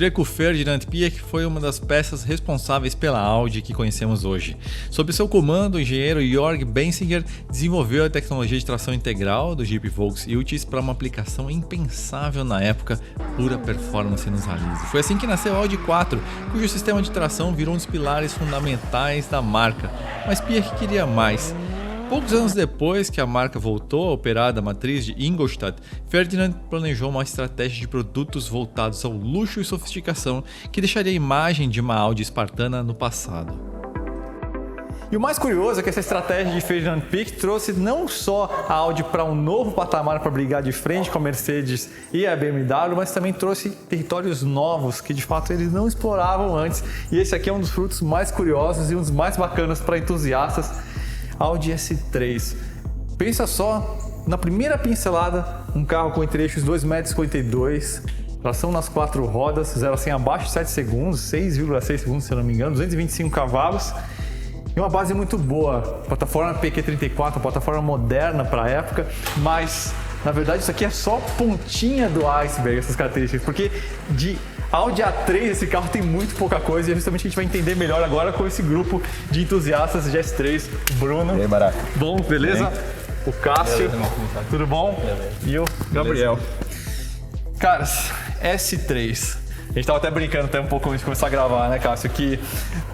austríaco Ferdinand Piëch foi uma das peças responsáveis pela Audi que conhecemos hoje. Sob seu comando, o engenheiro Jörg Bensinger desenvolveu a tecnologia de tração integral do Jeep Volks Iltis para uma aplicação impensável na época, pura performance nos rallies. Foi assim que nasceu a Audi 4, cujo sistema de tração virou um dos pilares fundamentais da marca. Mas Piëch queria mais. Poucos anos depois que a marca voltou a operar da matriz de Ingolstadt, Ferdinand planejou uma estratégia de produtos voltados ao luxo e sofisticação que deixaria a imagem de uma Audi espartana no passado. E o mais curioso é que essa estratégia de Ferdinand Piëch trouxe não só a Audi para um novo patamar para brigar de frente com a Mercedes e a BMW, mas também trouxe territórios novos que de fato eles não exploravam antes. E esse aqui é um dos frutos mais curiosos e um dos mais bacanas para entusiastas. Audi S3. Pensa só, na primeira pincelada, um carro com entre eixos 2,52 m, tração nas 4 rodas, 0 a 100 abaixo de 7 segundos, 6,6 segundos se eu não me engano, 225 cavalos e uma base muito boa. Plataforma PQ34, plataforma moderna para a época, mas na verdade isso aqui é só pontinha do iceberg, essas características, porque de Audi A3 esse carro tem muito pouca coisa e é justamente a gente vai entender melhor agora com esse grupo de entusiastas de S3. Bruno. E aí, Baraca? Bom, beleza? Bem. O Cássio. Beleza, tudo bom? Beleza. E o Gabriel. Beleza. Caras, S3. A gente tava até brincando até um pouco antes de começar a gravar, né, Cássio? Que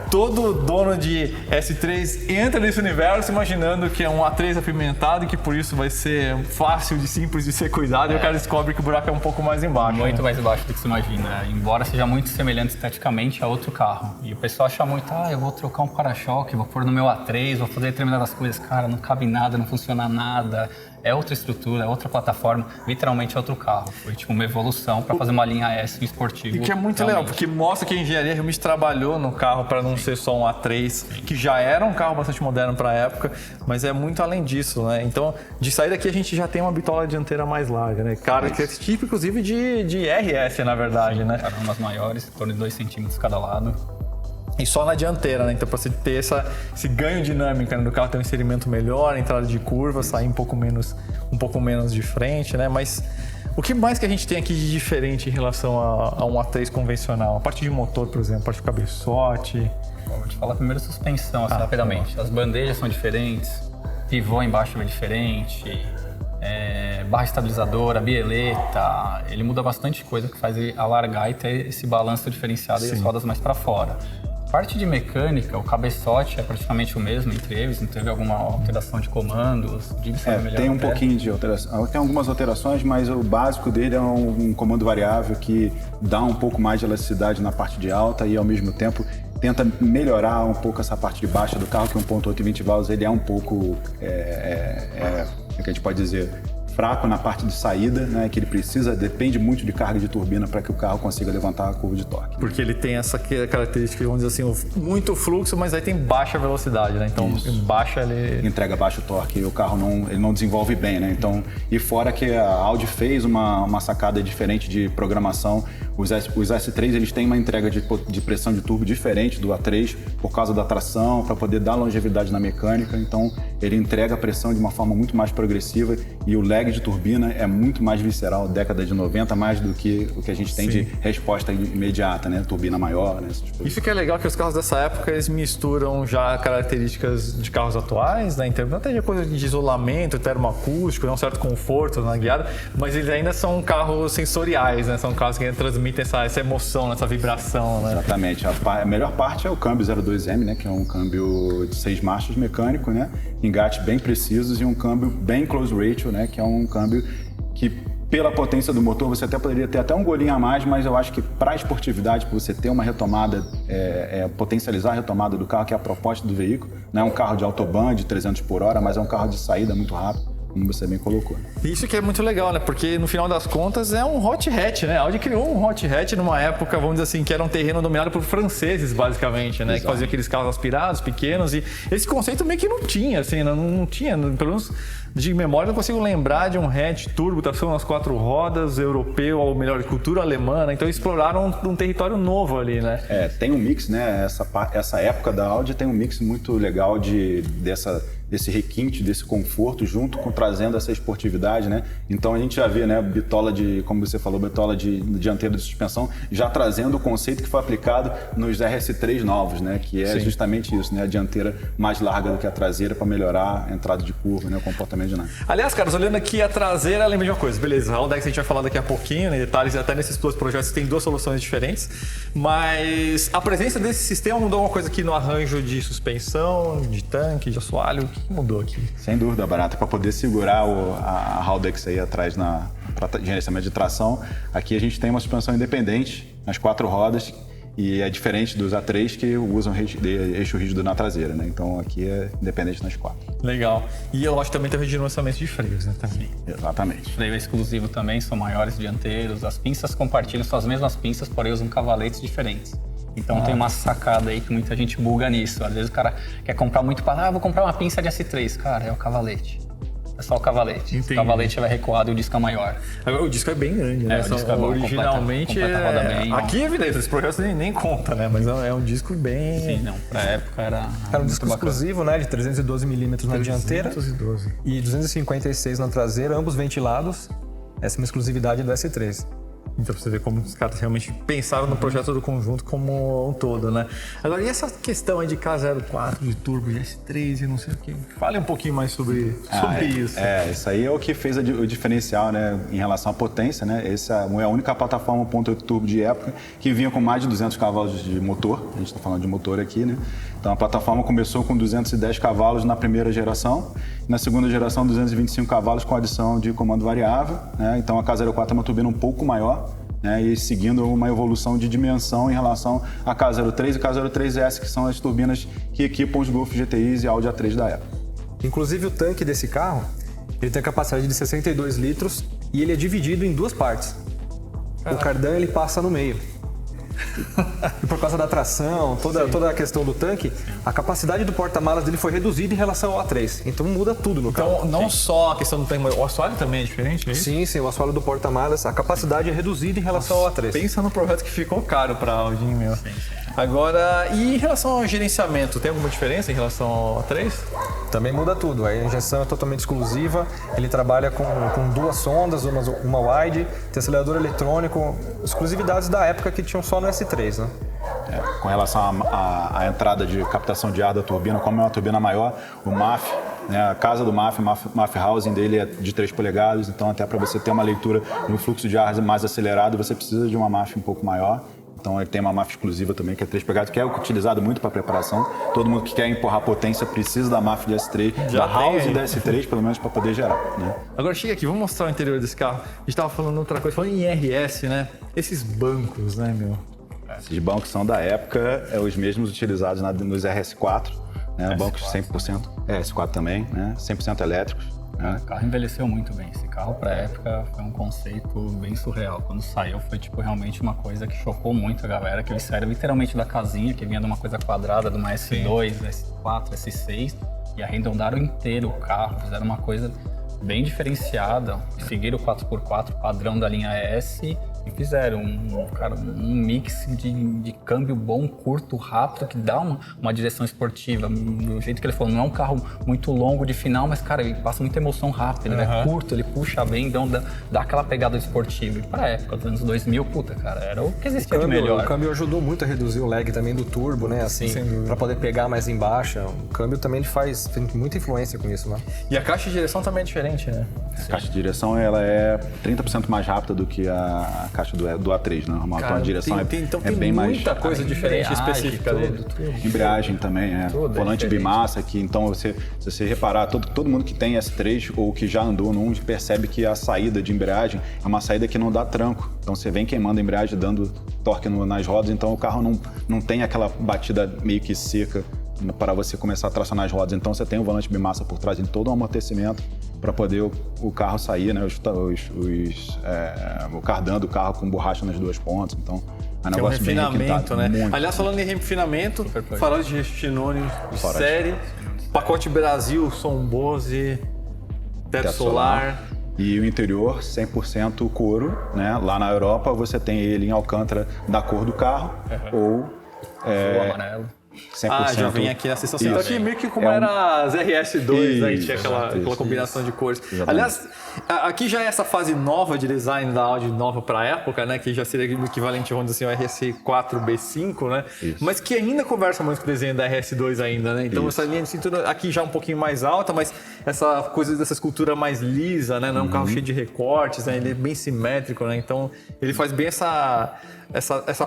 todo dono de S3 entra nesse universo imaginando que é um A3 apimentado e que por isso vai ser fácil e simples de ser cuidado e o cara descobre que o buraco é um pouco mais embaixo. Muito mais embaixo do que você imagina, embora seja muito semelhante esteticamente a outro carro. E o pessoal acha muito, eu vou trocar um para-choque, vou pôr no meu A3, vou fazer determinadas coisas. Cara, não cabe nada, não funciona nada. É outra estrutura, é outra plataforma, literalmente é outro carro. Foi tipo uma evolução para fazer uma linha S esportivo. E que é muito legal, porque mostra que a engenharia realmente trabalhou no carro para não ser só um A3, que já era um carro bastante moderno para a época, mas é muito além disso, né? Então, de sair daqui a gente já tem uma bitola dianteira mais larga, né? Cara, que é esse tipo, inclusive, de RS, na verdade, né? Eram umas maiores, em torno de 2 centímetros cada lado. E só na dianteira, né? Então, para você ter esse ganho dinâmico, né, do carro ter um inserimento melhor, entrada de curva, sair um pouco menos de frente, né? Mas o que mais que a gente tem aqui de diferente em relação a um A3 convencional? A parte de motor, por exemplo, a parte de cabeçote. Vou te falar primeiro suspensão, assim, rapidamente. As bandejas são diferentes, pivô embaixo é diferente, barra estabilizadora, bieleta, ele muda bastante coisa que faz ele alargar e ter esse balanço diferenciado e as rodas mais para fora. Parte de mecânica, o cabeçote é praticamente o mesmo entre eles, não teve alguma alteração de comandos? Tem um pouquinho de alteração, tem algumas alterações, mas o básico dele é um comando variável que dá um pouco mais de elasticidade na parte de alta e ao mesmo tempo tenta melhorar um pouco essa parte de baixa do carro, que 1.8 20 válvulas ele é um pouco, que a gente pode dizer, fraco na parte de saída, né, que ele depende muito de carga de turbina para que o carro consiga levantar a curva de torque. Porque ele tem essa característica, vamos dizer assim, muito fluxo, mas aí tem baixa velocidade, né? Então, baixa ele entrega baixo torque e o carro não desenvolve bem, né? Então, e fora que a Audi fez uma sacada diferente de programação, os S3 eles têm uma entrega de pressão de turbo diferente do A3 por causa da tração, para poder dar longevidade na mecânica. Então, ele entrega a pressão de uma forma muito mais progressiva e o lag de turbina é muito mais visceral, década de 90, mais do que o que a gente tem de resposta imediata, né? Turbina maior, né? Isso que é legal, que os carros dessa época eles misturam já características de carros atuais, né? Em termos até de coisa de isolamento, termoacústico, um certo conforto na guiada, mas eles ainda são carros sensoriais, né? São carros que ainda transmitem essa emoção, essa vibração, né? Exatamente. A melhor parte é o câmbio 02M, né? Que é um câmbio de 6 marchas mecânico, né? Engates bem precisos e um câmbio bem close ratio, né? Que é um câmbio que, pela potência do motor, você até poderia ter até um golinho a mais, mas eu acho que para a esportividade, para você ter uma retomada, potencializar a retomada do carro, que é a proposta do veículo, não é um carro de autobahn de 300 por hora, mas é um carro de saída muito rápido, como você bem colocou. Isso que é muito legal, né? Porque no final das contas é um hot hatch, né? A Audi criou um hot hatch numa época, vamos dizer assim, que era um terreno dominado por franceses, basicamente, né? Exato. Que faziam aqueles carros aspirados, pequenos, e esse conceito meio que não tinha, assim, não tinha, pelo menos de memória, não consigo lembrar de um hatch turbo, tração nas 4 rodas, europeu, ou melhor, cultura alemã, né? Então exploraram um território novo ali, né? Tem um mix, né? Essa época da Audi tem um mix muito legal desse requinte, desse conforto, junto com trazendo essa esportividade, né? Então a gente já vê, né, bitola de, como você falou, bitola de dianteiro de suspensão, já trazendo o conceito que foi aplicado nos RS3 novos, né? Que é justamente isso, né? A dianteira mais larga do que a traseira para melhorar a entrada de curva, né? O comportamento dinâmico. Aliás, caras, olhando aqui a traseira, lembra de uma coisa, beleza, a Haldex a gente vai falar daqui a pouquinho, né, detalhes, até nesses dois projetos tem duas soluções diferentes, mas a presença desse sistema mudou uma coisa aqui no arranjo de suspensão, de tanque, de assoalho, o que mudou aqui? Sem dúvida, Barata, para poder segurar a Haldex aí atrás para gerenciamento de tração, aqui a gente tem uma suspensão independente nas 4 rodas, e é diferente dos A3 que usam eixo rígido na traseira, né? Então aqui é independente nas 4. Legal. E eu acho que também teve de lançamento de freios, né? Também. Exatamente. Freio exclusivo também, são maiores dianteiros. As pinças compartilham, são as mesmas pinças, porém usam cavaletes diferentes. Então tem uma sacada aí que muita gente buga nisso. Às vezes o cara quer comprar muito para, vou comprar uma pinça de S3. Cara, é o cavalete. É só o cavalete. Entendi. O cavalete vai recuado e o disco é maior. O disco é bem grande, né? O disco é bom, originalmente completa roda bem. Aqui é evidente, esse projeto nem conta, né? Mas é um disco bem... Sim, não. Pra época era um disco exclusivo, né? De 312mm na dianteira e 256 na traseira, ambos ventilados. Essa é uma exclusividade do S3. Então pra você ver como os caras realmente pensaram no projeto do conjunto como um todo, né? Agora, e essa questão aí de K04, de turbo, de S3 e não sei o quê? Fale um pouquinho mais sobre isso. Isso aí é o que fez o diferencial, né, em relação à potência, né? Essa é a única plataforma 1.8 turbo de época que vinha com mais de 200 cavalos de motor. A gente está falando de motor aqui, né? Então a plataforma começou com 210 cavalos na primeira geração, na segunda geração 225 cavalos com adição de comando variável, né? Então a K04 é uma turbina um pouco maior, né? E seguindo uma evolução de dimensão em relação a K03 e K03S, que são as turbinas que equipam os Golf GTIs e Audi A3 da época. Inclusive o tanque desse carro, ele tem a capacidade de 62 litros e ele é dividido em 2 partes. O cardan ele passa no meio. E por causa da tração, toda a questão do tanque, a capacidade do porta-malas dele foi reduzida em relação ao A3. Então muda tudo no carro. Então não só a questão do tanque, mas o assoalho também é diferente, é isso? Sim, o assoalho do porta-malas, a capacidade é reduzida em relação ao A3. Pensa no projeto que ficou caro para a Audi, meu. Agora, e em relação ao gerenciamento, tem alguma diferença em relação ao A3? Também muda tudo. A injeção é totalmente exclusiva, ele trabalha com 2 sondas, uma wide, tem acelerador eletrônico, exclusividades da época que tinham só no S3, né? Com relação à entrada de captação de ar da turbina, como é uma turbina maior, o MAF, né, a casa do MAF housing dele é de 3 polegadas, então até para você ter uma leitura no fluxo de ar mais acelerado, você precisa de uma MAF um pouco maior. Então ele tem uma MAF exclusiva também, que é 3 polegadas, que é utilizado muito para preparação. Todo mundo que quer empurrar potência precisa da MAF de S3, da housing da S3, pelo menos para poder gerar, né? Agora chega aqui, vamos mostrar o interior desse carro. A gente estava falando outra coisa, falando em IRS, né? Esses bancos, né, meu? Esses bancos são da época, os mesmos utilizados nos RS4, né? Bancos 100%, RS4 também, né? 100% elétricos. O carro envelheceu muito bem. Esse carro, pra época, foi um conceito bem surreal. Quando saiu, foi tipo realmente uma coisa que chocou muito a galera, que eles saíram literalmente da casinha, que vinha de uma coisa quadrada, de uma S2, S4, S6, e arredondaram inteiro o carro, fizeram uma coisa bem diferenciada, seguiram o 4x4 padrão da linha S e fizeram um mix de câmbio bom, curto, rápido, que dá uma direção esportiva. Do jeito que ele falou, não é um carro muito longo de final, mas, cara, ele passa muita emoção rápida, ele é curto, ele puxa bem, então dá aquela pegada esportiva. E pra época, dos anos 2000, puta, cara, era o que existia de melhor. O câmbio ajudou muito a reduzir o lag também do turbo, né, assim, pra poder pegar mais embaixo. O câmbio também tem muita influência com isso, né? E a caixa de direção também é diferente, né? A caixa de direção, ela é 30% mais rápida do que a caixa do A3, né? Normal. Então a direção então é bem mais... muita coisa diferente específica dele. Embreagem também, volante bimassa, que então se você reparar, todo mundo que tem S3 ou que já andou num percebe que a saída de embreagem é uma saída que não dá tranco. Então você vem queimando a embreagem, dando torque nas rodas, então o carro não tem aquela batida meio que seca para você começar a tracionar as rodas. Então você tem o volante bimassa por trás, em todo um amortecimento para poder o carro sair, né? O cardan do carro com borracha nas 2 pontas. Então é um negócio bem requintado, né? Muito. Aliás, falando em refinamento, farol de Retinone de série, pacote Brasil, som Bose, teto solar. E o interior 100% couro, né? Lá na Europa você tem ele em alcântara da cor do carro ou azul, amarelo. 100%. Já vem aqui na seção Isso. central, que meio que como era as RS2, né? Que tinha aquela Isso, combinação de cores. Exatamente. Aliás, aqui já é essa fase nova de design da Audi, nova para a época, né? Que já seria o equivalente, vamos dizer assim, ao RS4B5, né? Isso. Mas que ainda conversa muito com o desenho da RS2 ainda, né? Então essa linha de cintura aqui já um pouquinho mais alta, mas essa coisa dessa escultura mais lisa, né? Não é um carro cheio de recortes, né? Ele é bem simétrico, né? Então ele faz bem essa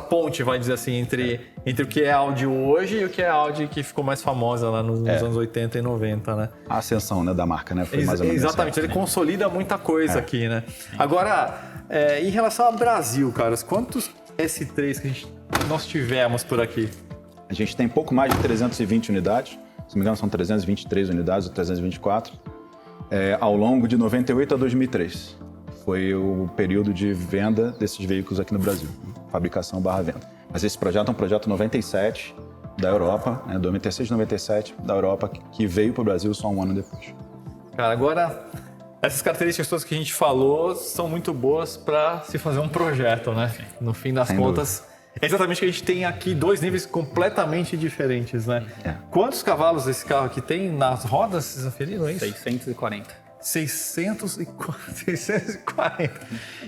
ponte, vai dizer assim, entre o que é Audi hoje e o que é Audi que ficou mais famosa lá nos anos 80 e 90, né? A ascensão, né, da marca, né? Foi mais ou menos Exatamente, essa. ele consolida muita coisa aqui, né? Agora, em relação ao Brasil, caras, quantos S3 que nós tivemos por aqui? A gente tem pouco mais de 320 unidades, se não me engano são 323 unidades ou 324, ao longo de 98 a 2003. Foi o período de venda desses veículos aqui no Brasil, fabricação/venda. Mas esse projeto é um projeto 97 da Europa, né, 96-97 da Europa, que veio para o Brasil só um ano depois. Cara, agora, essas características todas que a gente falou são muito boas para se fazer um projeto, né? No fim das contas, é exatamente que a gente tem aqui dois níveis completamente diferentes, né? Quantos cavalos esse carro aqui tem nas rodas? Vocês aferiram isso? 640. 640.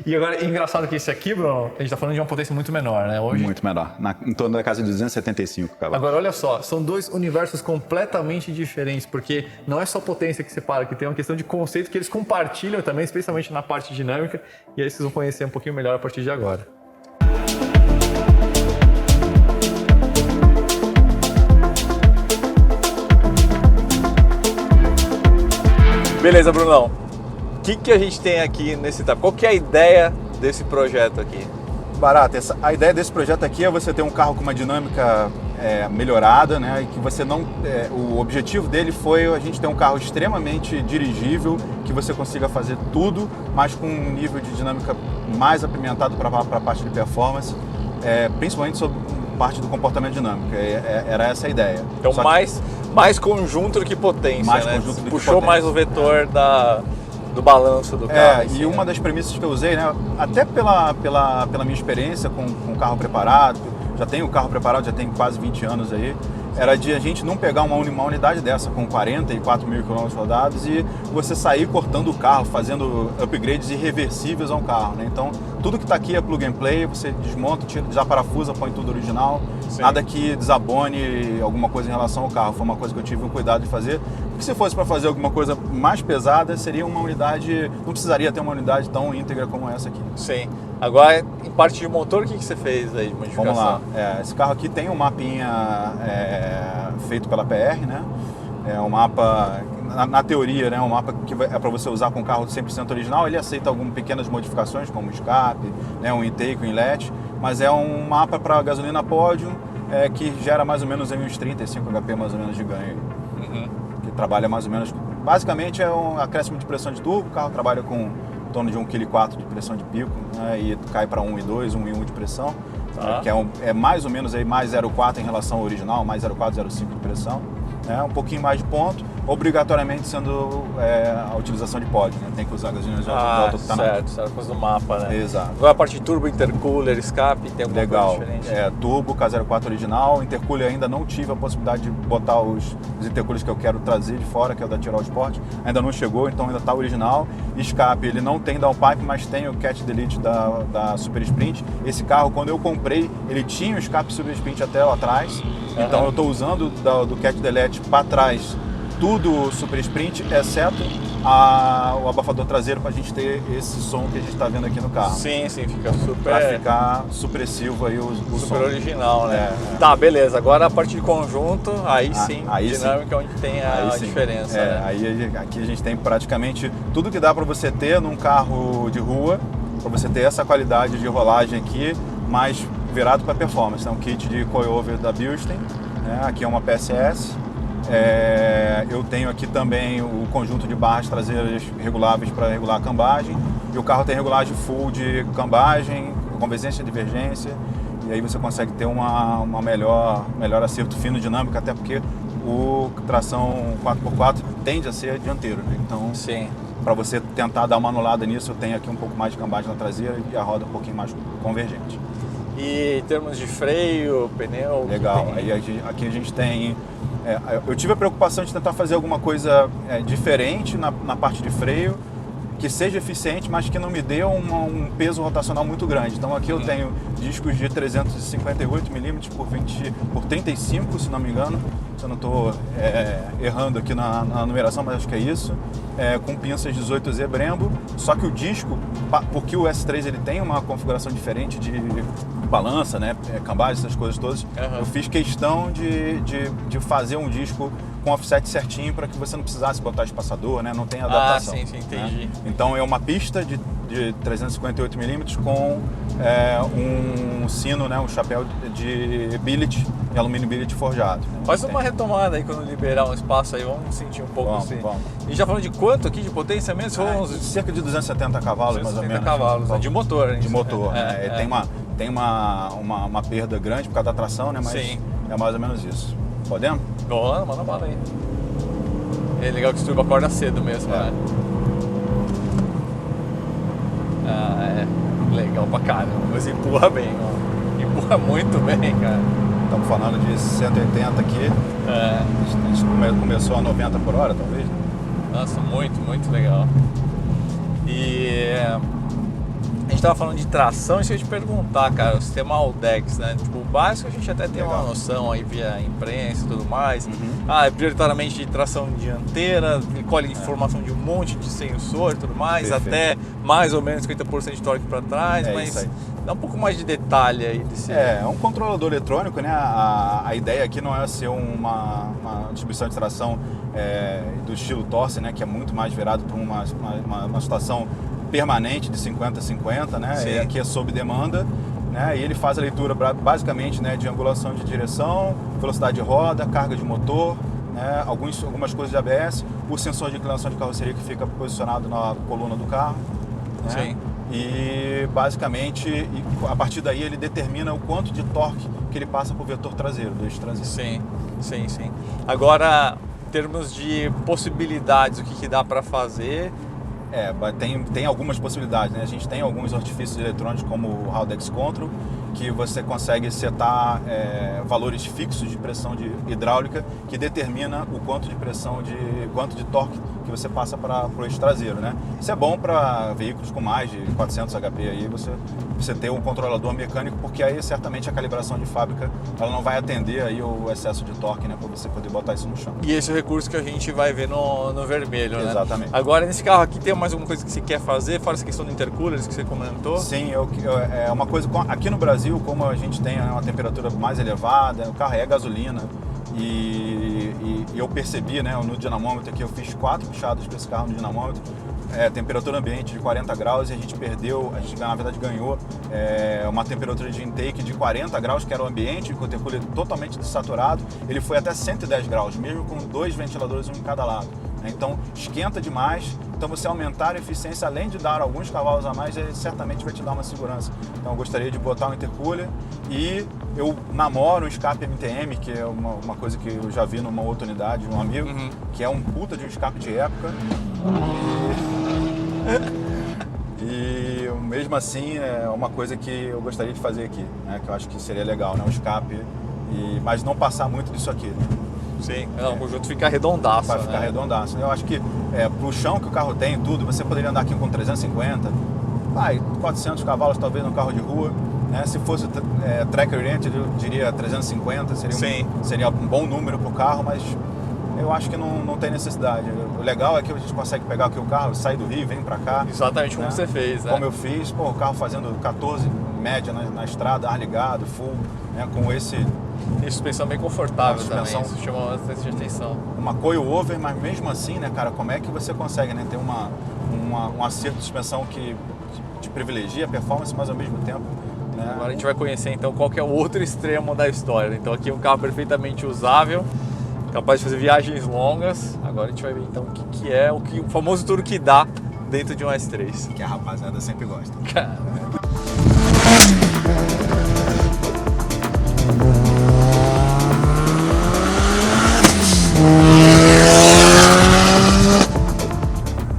E agora, engraçado que esse aqui, Bruno, a gente tá falando de uma potência muito menor, né? Hoje. Muito menor, em torno da casa de 275 cavalos. Agora, olha só, são dois universos completamente diferentes, porque não é só potência que separa, que tem uma questão de conceito que eles compartilham também, especialmente na parte dinâmica, e aí vocês vão conhecer um pouquinho melhor a partir de agora. Beleza, Brunão. O que a gente tem aqui nesse etapa? Qual que é a ideia desse projeto aqui? Barato, a ideia desse projeto aqui é você ter um carro com uma dinâmica melhorada, né? E que você não. O objetivo dele foi a gente ter um carro extremamente dirigível, que você consiga fazer tudo, mas com um nível de dinâmica mais apimentado para a parte de performance, principalmente sobre parte do comportamento dinâmico. Era essa a ideia. Então, mais conjunto do que potência, mais né? Conjunto do Puxou que mais o vetor do balanço do carro. Assim, e uma das premissas que eu usei, né? Até pela minha experiência com o carro preparado, já tenho o carro preparado, já tem quase 20 anos aí, era de a gente não pegar uma unidade dessa com 44 mil quilômetros rodados e você sair cortando o carro, fazendo upgrades irreversíveis ao carro, né? Então, tudo que está aqui é plug and play, você desmonta, desaparafusa, põe tudo original, nada que desabone alguma coisa em relação ao carro. Foi uma coisa que eu tive o cuidado de fazer, porque se fosse para fazer alguma coisa mais pesada, seria uma unidade, não precisaria ter uma unidade tão íntegra como essa aqui. Sim. Agora, em parte de motor, o que você fez aí de modificação? Vamos lá. Esse carro aqui tem um mapinha feito pela PR, né? É um mapa, na teoria, né? Um mapa que é para você usar com o carro 100% original. Ele aceita algumas pequenas modificações, como escape, né? Um intake, um inlet, mas é um mapa para gasolina pódio que gera mais ou menos uns 35 HP mais ou menos de ganho. Que trabalha mais ou menos, basicamente é um acréscimo de pressão de turbo. O carro trabalha com em torno de 1,4 kg de pressão de pico, né, e cai para 1,2, 1,1 de pressão, que é mais ou menos aí mais 0,4 em relação ao original, mais 0,4, 0,5 de pressão, né, um pouquinho mais de ponto, obrigatoriamente sendo a utilização de pódio, né, tem que usar gasolina de alta octanagem. Certo, coisa do mapa, né? Exato. Agora a parte de turbo, intercooler, escape, tem alguma Legal. coisa diferente? Turbo, K04 original, intercooler ainda não tive a possibilidade de botar os intercoolers que eu quero trazer de fora, que é o da Tyrrell Sport, ainda não chegou, então ainda está original. Escape, ele não tem downpipe, mas tem o Catch Delete da Super Sprint. Esse carro, quando eu comprei, ele tinha o escape Super Sprint até lá atrás, então eu estou usando do Catch Delete para trás tudo Super Sprint, exceto o abafador traseiro, para a gente ter esse som que a gente está vendo aqui no carro. Sim, fica super... Para ficar supressivo aí o super som. original, né? Tá, beleza. Agora a parte de conjunto, aí sim, aí dinâmica sim. Onde tem a diferença. Né? Aí aqui a gente tem praticamente tudo que dá para você ter num carro de rua, para você ter essa qualidade de rolagem aqui, mas virado para performance. É um kit de coilover da Bilstein, né? Aqui é uma PSS. Eu tenho aqui também o conjunto de barras traseiras reguláveis para regular a cambagem, e o carro tem regulagem full de cambagem, convergência e divergência, e aí você consegue ter uma melhor acerto fino dinâmico, até porque o tração 4x4 tende a ser dianteiro, né? Então, para você tentar dar uma anulada nisso, eu tenho aqui um pouco mais de cambagem na traseira e a roda um pouquinho mais convergente. E em termos de freio, pneu... Legal. Aí aqui a gente tem... eu tive a preocupação de tentar fazer alguma coisa diferente na parte de freio, que seja eficiente, mas que não me dê um peso rotacional muito grande. Então aqui eu tenho discos de 358 mm por 35, se não me engano. Se eu não estou errando aqui na numeração, mas acho que é isso. Com pinças 18Z Brembo. Só que o disco, porque o S3 ele tem uma configuração diferente de balança, né, cambagem, essas coisas todas, eu fiz questão de fazer um disco com offset certinho para que você não precisasse botar espaçador, né? Não tem adaptação. Sim, entendi. Né? Então é uma pista de 358 mm com um sino, né? Um chapéu de billet, de alumínio billet forjado. Né? Faz uma retomada aí quando liberar um espaço aí, vamos sentir um pouco assim. Vamos. E já falando de quanto aqui de potência mesmo? Cerca de 270 cavalos, mais ou menos. 270 cavalos, de motor, hein? De motor, né? Tem uma perda grande por causa da tração, né? Mas sim. É mais ou menos isso. Podemos? Bora, manda bala aí. É legal que o turbo acorda cedo mesmo, né? Legal pra caramba, mas empurra bem, ó. Empurra muito bem, cara. Estamos falando de 180 aqui. A gente começou a 90 por hora, talvez. Nossa, muito legal. E a gente tava falando de tração, isso eu ia te perguntar, cara, o sistema Audex, né? Tipo, o básico a gente até tem uma noção aí via imprensa e tudo mais. Prioritariamente de tração dianteira, ele colhe informação de um monte de sensor e tudo mais, até mais ou menos 50% de torque para trás, mas dá um pouco mais de detalhe aí desse... É um controlador eletrônico, né? A ideia aqui não é ser uma distribuição de tração do estilo Torsen, né? Que é muito mais virado para uma situação permanente de 50-50, né? E aqui é sob demanda, né? E ele faz a leitura basicamente, né, de angulação de direção, velocidade de roda, carga de motor, né? Algumas coisas de ABS, o sensor de inclinação de carroceria que fica posicionado na coluna do carro, né? Sim. E basicamente, a partir daí ele determina o quanto de torque que ele passa para o vetor traseiro, do eixo traseiro. Sim. Agora, em termos de possibilidades, o que dá para fazer? Tem algumas possibilidades, né? A gente tem alguns artifícios eletrônicos como o Audex Control, que você consegue setar valores fixos de pressão hidráulica que determina o quanto de pressão, quanto de torque que você passa para o eixo traseiro, né? Isso é bom para veículos com mais de 400 HP aí, você ter um controlador mecânico, porque aí certamente a calibração de fábrica ela não vai atender aí o excesso de torque, né? Para você poder botar isso no chão. E esse é o recurso que a gente vai ver no vermelho, né? Exatamente. Agora, nesse carro aqui, tem mais alguma coisa que você quer fazer, fora essa questão do intercoolers que você comentou? Sim, é uma coisa... Aqui no Brasil, como a gente tem uma temperatura mais elevada, o carro é gasolina, e eu percebi, né, no dinamômetro aqui, eu fiz 4 puxadas com esse carro no dinamômetro, temperatura ambiente de 40 graus, e a gente na verdade ganhou uma temperatura de intake de 40 graus, que era o ambiente, com o intercooler totalmente desaturado. Ele foi até 110 graus, mesmo com 2 ventiladores, um em cada lado. Então esquenta demais, então você aumentar a eficiência, além de dar alguns cavalos a mais, ele certamente vai te dar uma segurança. Então eu gostaria de botar um intercooler, e eu namoro um escape MTM, que é uma coisa que eu já vi numa outra unidade de um amigo, que é um puta de um escape de época. E mesmo assim é uma coisa que eu gostaria de fazer aqui, né? Que eu acho que seria legal, né? Um escape, mas não passar muito disso aqui. Sim, o conjunto fica redondaço. Vai ficar redondaço. Eu acho que pro chão que o carro tem e tudo, você poderia andar aqui com 350, 400 cavalos talvez no carro de rua, né? Se fosse track oriented, eu diria 350, seria um bom número para o carro, mas eu acho que não tem necessidade. O legal é que a gente consegue pegar aqui o carro, sair do Rio e vem para cá. Exatamente, como você fez, né? Como eu fiz, o carro fazendo 14 média na estrada, ar ligado, full, né? Com esse... E suspensão bem confortável também, isso chama bastante atenção. Uma coil over, mas mesmo assim, né, cara, como é que você consegue, né, ter um acerto de suspensão que te privilegia a performance, mas ao mesmo tempo... Né? Agora a gente vai conhecer então qual que é o outro extremo da história. Então aqui é um carro perfeitamente usável, capaz de fazer viagens longas. Agora a gente vai ver então o que é o famoso tudo que dá dentro de um S3. Que a rapaziada sempre gosta. Caramba.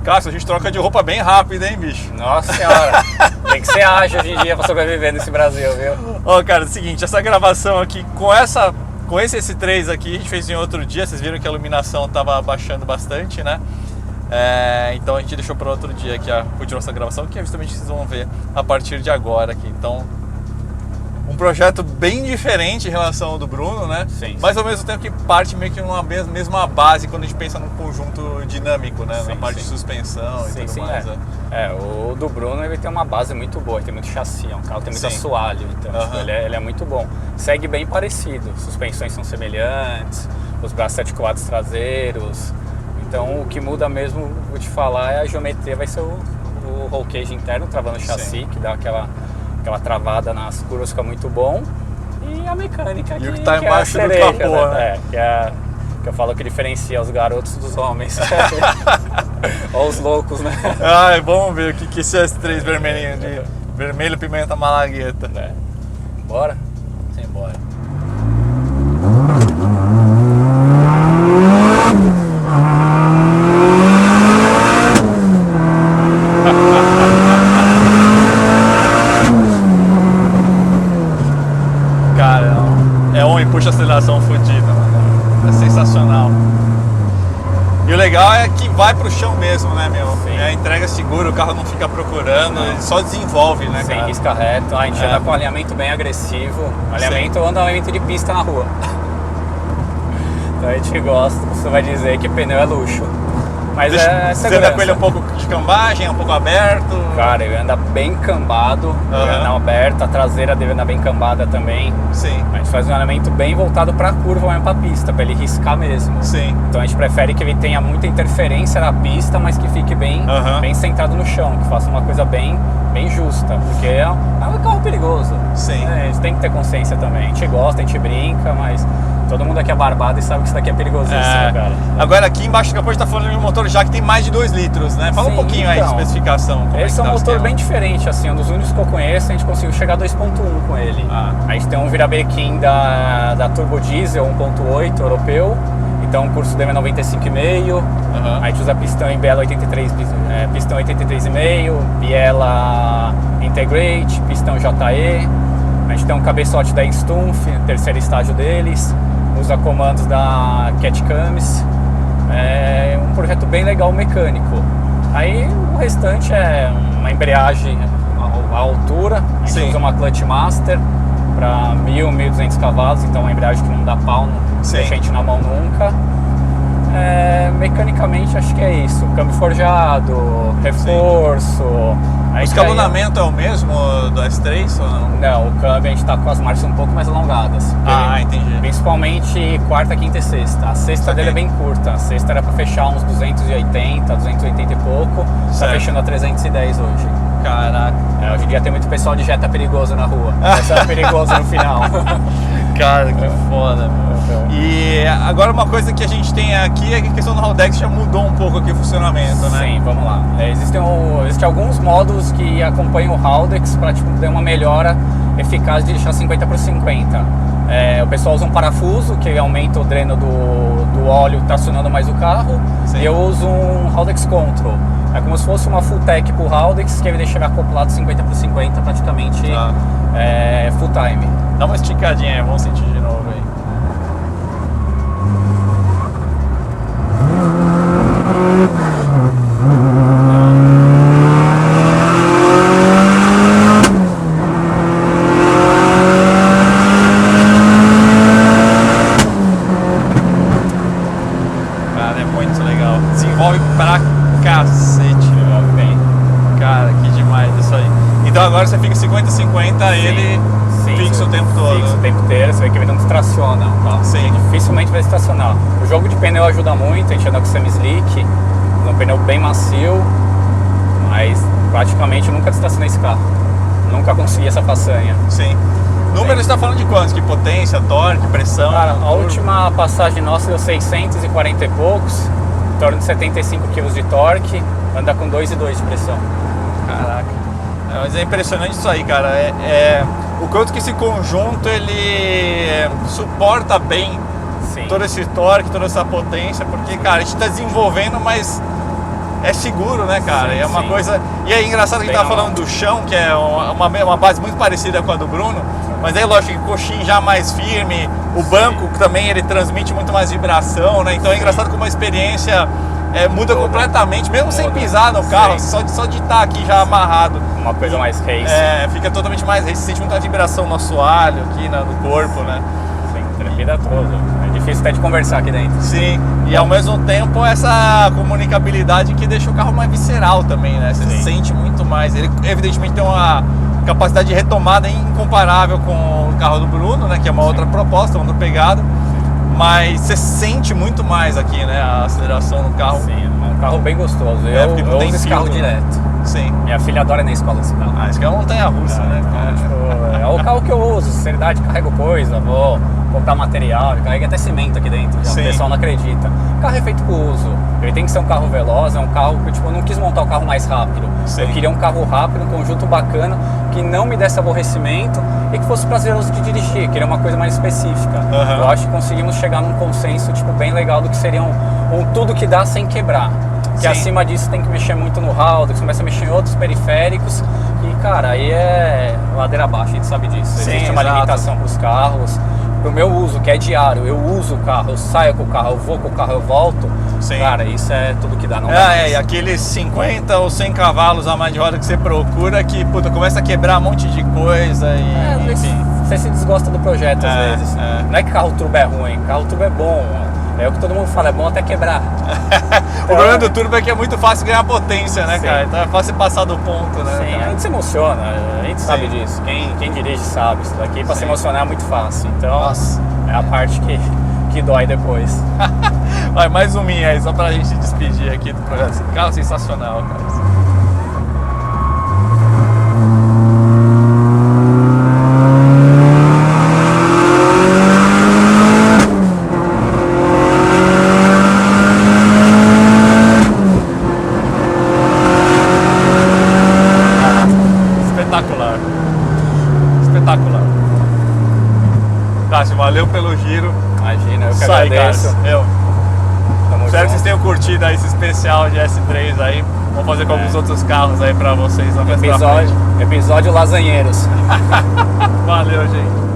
Cássio, a gente troca de roupa bem rápido, hein, bicho? Nossa senhora! Tem que ser ágil hoje em dia pra sobreviver nesse Brasil, viu? Ó, cara, é o seguinte, essa gravação aqui com esse S3 aqui, a gente fez em outro dia, vocês viram que a iluminação tava baixando bastante, né? Então a gente deixou para outro dia aqui a continuação da gravação, que é justamente o que vocês vão ver a partir de agora aqui. Então, um projeto bem diferente em relação ao do Bruno, né? Sim. Mas ao mesmo tempo que parte meio que numa mesma base quando a gente pensa num conjunto dinâmico, né? Sim, na parte de suspensão e tudo mais. O do Bruno ele tem uma base muito boa, ele tem muito chassi, é um carro que tem muito assoalho, então tipo, ele é muito bom. Segue bem parecido, suspensões são semelhantes, os braços articulados traseiros. Então o que muda mesmo, vou te falar, é a geometria, vai ser o roll cage interno travando o chassi, que dá aquela travada nas curvas, fica muito bom. E a mecânica e o que tá embaixo é cereja, do capô, né? Que eu falo que diferencia os garotos dos homens. Olha os loucos, né? Vamos ver o que esse S3 vermelhinho de vermelho pimenta malagueta. Bora? Sim, bora. Cara, é um puxa aceleração fodida, mano. É sensacional. E o legal é que vai pro chão mesmo, né, meu? Sim. É entrega segura, o carro não fica procurando, ele só desenvolve, né, Sem cara? risca reto, a gente anda com alinhamento bem agressivo. Alinhamento de pista na rua. Então a gente gosta, você vai dizer que pneu é luxo. Mas Você anda com ele um pouco de cambagem, um pouco aberto? Cara, ele anda bem cambado, ele anda aberto, a traseira dele anda bem cambada também. Sim. A gente faz um alinhamento bem voltado pra curva, mesmo pra pista, pra ele riscar mesmo. Sim. Então a gente prefere que ele tenha muita interferência na pista, mas que fique bem centrado no chão, que faça uma coisa bem justa, porque é um carro perigoso. Sim. A gente tem que ter consciência também. A gente gosta, a gente brinca, mas todo mundo aqui é barbado e sabe que isso daqui é perigosíssimo, cara. Agora aqui embaixo do capô a gente tá falando de um motor já que tem mais de 2 litros, né? Fala um pouquinho aí de especificação. Esse é um motor bem diferente, assim, um dos únicos que eu conheço, a gente conseguiu chegar a 2.1 com ele. A gente tem um virabequim da Turbo Diesel 1.8 europeu, então o curso dele é 95,5. A gente usa pistão em Biela 83, pistão 83,5, Biela Integrate, pistão JE. A gente tem um cabeçote da Stumpf, terceiro estágio deles, usa comandos da Cat Cams. É um projeto bem legal mecânico. Aí o restante é uma embreagem à altura, a gente usa uma Clutch Master para 1.200 cavalos, então uma embreagem que não dá pau, não deixa a gente na mão nunca. Mecanicamente acho que é isso, câmbio forjado, reforço. O escalonamento é o mesmo do S3 ou não? Não, o câmbio a gente tá com as marchas um pouco mais alongadas. Entendi. Principalmente quarta, quinta e sexta. A sexta dele é bem curta, a sexta era pra fechar uns 280 e pouco, tá fechando a 310 hoje. Caraca. Hoje em dia tem muito pessoal de jeta perigoso na rua, essa é perigoso no final. Cara, que foda, meu. E agora uma coisa que a gente tem aqui é que a questão do Haldex já mudou um pouco aqui o funcionamento, né? Sim, vamos lá. Existem alguns modos que acompanham o Haldex para dar uma melhora eficaz de deixar 50 por 50. O pessoal usa um parafuso que aumenta o dreno do óleo tracionando mais o carro. Sim. E eu uso um Haldex Control. É como se fosse uma full tech pro Haldex, que ele deixa ele acoplado 50 por 50 praticamente full time. Dá uma esticadinha aí, vamos sentir de novo aí. Cara, é muito legal. Desenvolve pra cacete. Desenvolve bem. Cara, que demais isso aí. Então agora você fica 50-50, ele fixa o tempo todo. Fixa o tempo inteiro, você vê que ele não distraciona. Tá? Sim. Dificilmente vai distracionar. O jogo de pneu ajuda muito, a gente anda com semi-slick, um pneu bem macio, mas praticamente nunca distracionei esse carro. Nunca consegui essa façanha. Sim. Número você está falando de quantos? Que potência, torque, pressão? Cara, a última passagem nossa deu 640 e poucos, em torno de 75 kg de torque, anda com 2,2 de pressão. Caraca. Mas é impressionante isso aí, cara. O quanto que esse conjunto ele suporta bem todo esse torque, toda essa potência, porque, cara, a gente está desenvolvendo, mas é seguro, né, cara? Sim, é uma sim. coisa... E é engraçado que a gente tava falando do chão, que é uma base muito parecida com a do Bruno, mas aí, lógico, que o coxim já mais firme, o banco também, ele transmite muito mais vibração, né? Então é engraçado como a experiência muda completamente, mesmo sem pisar no carro, só de estar aqui já amarrado. Uma coisa mais race. Fica totalmente mais race, sente muita vibração no assoalho aqui, né, no corpo, né? Sim, tremida todo. É difícil até de conversar aqui dentro. Sim, e ao mesmo tempo essa comunicabilidade que deixa o carro mais visceral também, né? Você sente muito mais. Ele evidentemente tem uma capacidade de retomada incomparável com o carro do Bruno, né? Que é uma outra proposta, uma outra pegada. Mas você sente muito mais aqui, né? A aceleração no carro. Sim, é um carro bem gostoso. Porque não eu tem uso esse fio, carro né? direto. Sim. Minha filha adora ir na escola desse carro. Isso que é uma montanha-russa, né? Tipo, é o carro que eu uso, sinceridade, carrego coisa, vou comprar material, carrego até cimento aqui dentro, já, o pessoal não acredita. O carro é feito pro uso, ele tem que ser um carro veloz, é um carro que tipo, eu não quis montar o carro mais rápido. Eu queria um carro rápido, um conjunto bacana, que não me desse aborrecimento e que fosse prazeroso de dirigir, queria uma coisa mais específica. Eu acho que conseguimos chegar num consenso tipo, bem legal do que seria um tudo que dá sem quebrar. Que acima disso tem que mexer muito no hall, que você começa a mexer em outros periféricos e, cara, aí é ladeira abaixo, a gente sabe disso. Existe uma limitação para os carros. Pro meu uso, que é diário, eu uso o carro, eu saio com o carro, eu vou com o carro, eu volto. Cara, isso é tudo que dá. Não dá e aqueles 50 ou 100 cavalos a mais de roda que você procura, que puta, começa a quebrar um monte de coisa e enfim. Você se desgosta do projeto às vezes. Não é que carro turbo é ruim, carro turbo é bom. É o que todo mundo fala, é bom até quebrar. O problema do turbo é que é muito fácil ganhar potência, né, cara? Então é fácil passar do ponto, né? Sim, a gente se emociona, a gente sabe disso. Quem dirige sabe, isso daqui pra se emocionar é muito fácil. Então é a parte que dói depois. Vai, mais um minha aí, só pra gente se despedir aqui do projeto. Carro sensacional, cara. Cássio, valeu pelo giro. Imagina, eu que agradeço. Espero que vocês tenham curtido aí esse especial de S3 aí. Vamos fazer com alguns outros carros aí pra vocês. Episódio Lasanheiros. Valeu, gente.